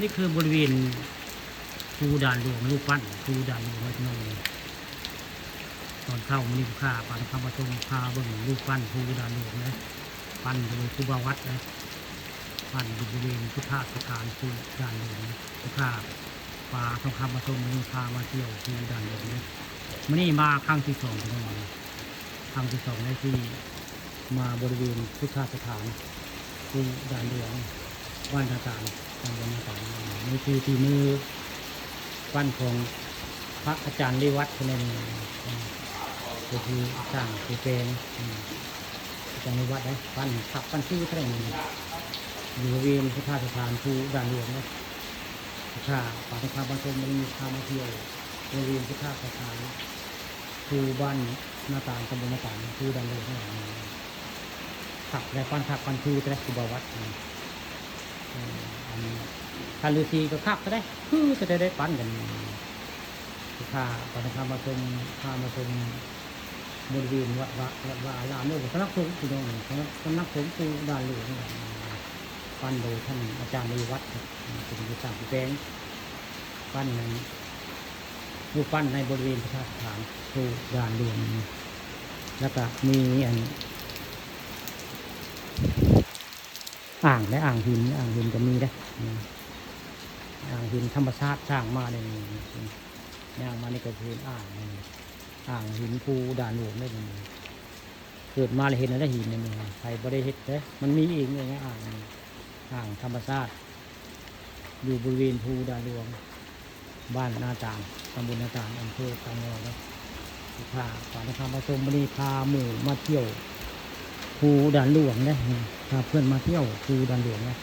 นี่คือบริเวณภูด่านหลวงรูปปั้นภูด่านหลวงไว้ที่นั่นเลยตอนเข้ามันนี่ข้าปานคำประทงพาเบิ่งรูปปั้นภูด่านหลวงนะปั้นโดยครูบาวัดนะปั้นอยู่บริเวณพุทธสถานภูด่านหลวงนะข้าปาทองคำประทงมันนี่พามาเที่ยวภูด่านหลวงนะมันนี่มาครั้งที่สองที่นั่นเลยครั้งที่สองในที่มาบริเวณพุทธสถานภูด่านหลวงบ้านต่างๆตำบลต่างๆนี่คือที่มือปั้นของพระอาจารย์ลิวัฒน์คนนี้ก็คือสร้างคือเป็นอาจารย์ลิวัฒน์นะปั้นพระปั้นชื่อเท่าไหร่อยู่บริเวณพุทธสถานภูด่านหลวงนะข้าป่าทองคำบางคนมันมีพามาเที่ยวบริเวณพุทธสถานภูบ้านหน้าต่างตำบลหน้าต่างภูด่านหลวงทั้งหลายผักและปั้นชื่อแต่ละครูบาวัดท่านฤาษีก็คักก็ได้คือจะได้ปั้นกันข้าป่าทองคำมาชมพามาชมบริเวณวัดว่าลามโลกสำนักสงฆ์ที่โน่นสำนักสงฆ์ภูด่านหลวงปั้นโดยท่านอาจารย์ลิวัฒน์เป็นผู้สร้างผู้แปลงปั้นในรูปปั้นในบริเวณพระสถานภูด่านหลวงแล้วก็มีอ่างและอ่างหินจะมีได้อ่างหินธรรมชาติสร้างมาในย่างมาในกระเพาะอ่างหินภูด่านหลวงได้เกิดมาเลยเห็นแล้วหินนี่ใครบ่ได้เห็นเลยมันมีเองอย่างเงี้ยอ่างธรรมชาติอยู่บริเวณภูด่านหลวงบ้านนาจางตำบลนาจางอำเภอตะงอนะพาป่าทองคำมาชมวันนี้พาหมู่มาเที่ยวภูด่านหลวงนะพาเพื่อนมาเที่ยวภูด่านหลวงนะ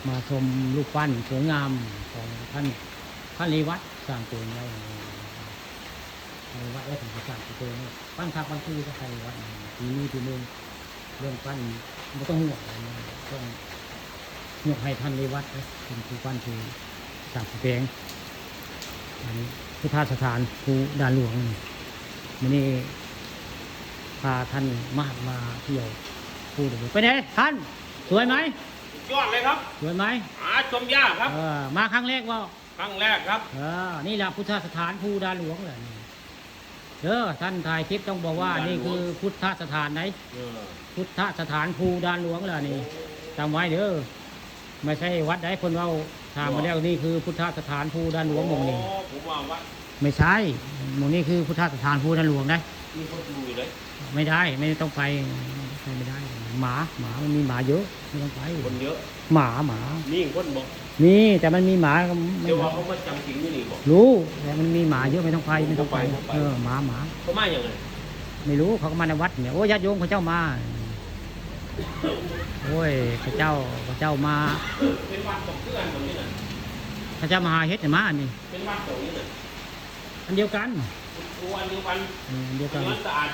มาชมรูปปั้นสวยงามของท่านลิวัฒน์สร้างตัวนี้ลิวัฒน์ได้ถึงสร้างตัวนี้ปั้นทับปั้นชื่อก็ใครลิวัฒน์ทีนี้ทีนึงเรื่องปั้นไม่ต้องห่วงต้องยกให้ท่านลิวัฒน์เป็นผู้ปั้นที่สร้างแปลงอันนี้พุทธสถานภูด่านหลวงวันนี้พาท่านมาเที่ยวภูด่านหลวงไปไหนท่านสวยไหมยอดเลยครับสวยไหมชมยากครับมาครั้งแรกว่าครั้งแรกครับนี่แหละพุทธสถานภูด่านหลวงเลยท่านถ่ายคลิปต้องบอกว่านี่คือพุทธสถานไหนพุทธสถานภูด่านหลวงเลยนี่จำไว้เด้อไม่ใช่วัดใดคนเราถามมาแล้วนี่คือพุทธสถานภูด่านหลวงหมู่นี้ผมว่าวัดไม่ใช่หมู่นี้คือพุทธสถานภูด่านหลวงได้มีคนดูเลยไม่ได้ไม่ต้องไปไม่ได้หมามันมีหมาเยอะไม่ต้องไปคนเยอะหมานี่คนบอกนี่แต่มันมีหมาเดี๋ยวว่าเขามาจำจริงนี่บอกรู้แต่มันมีหมาเยอะไม่ต้องไปหมาเขามาอย่างไงไม่รู้เขาก็มาในวัดเนี่ยโอ้ญาติโยมเขาเจ้ามาโอ้ยพระเจ้ามาเป็นวัดตกเพื่อนตรงนี้น่ะพระเจ้ามาหาเฮ็ดเนี่ยมาอันนี้เป็นวัดตรงนี้น่ะอันเดียวกันอันเดียวกันสะอาด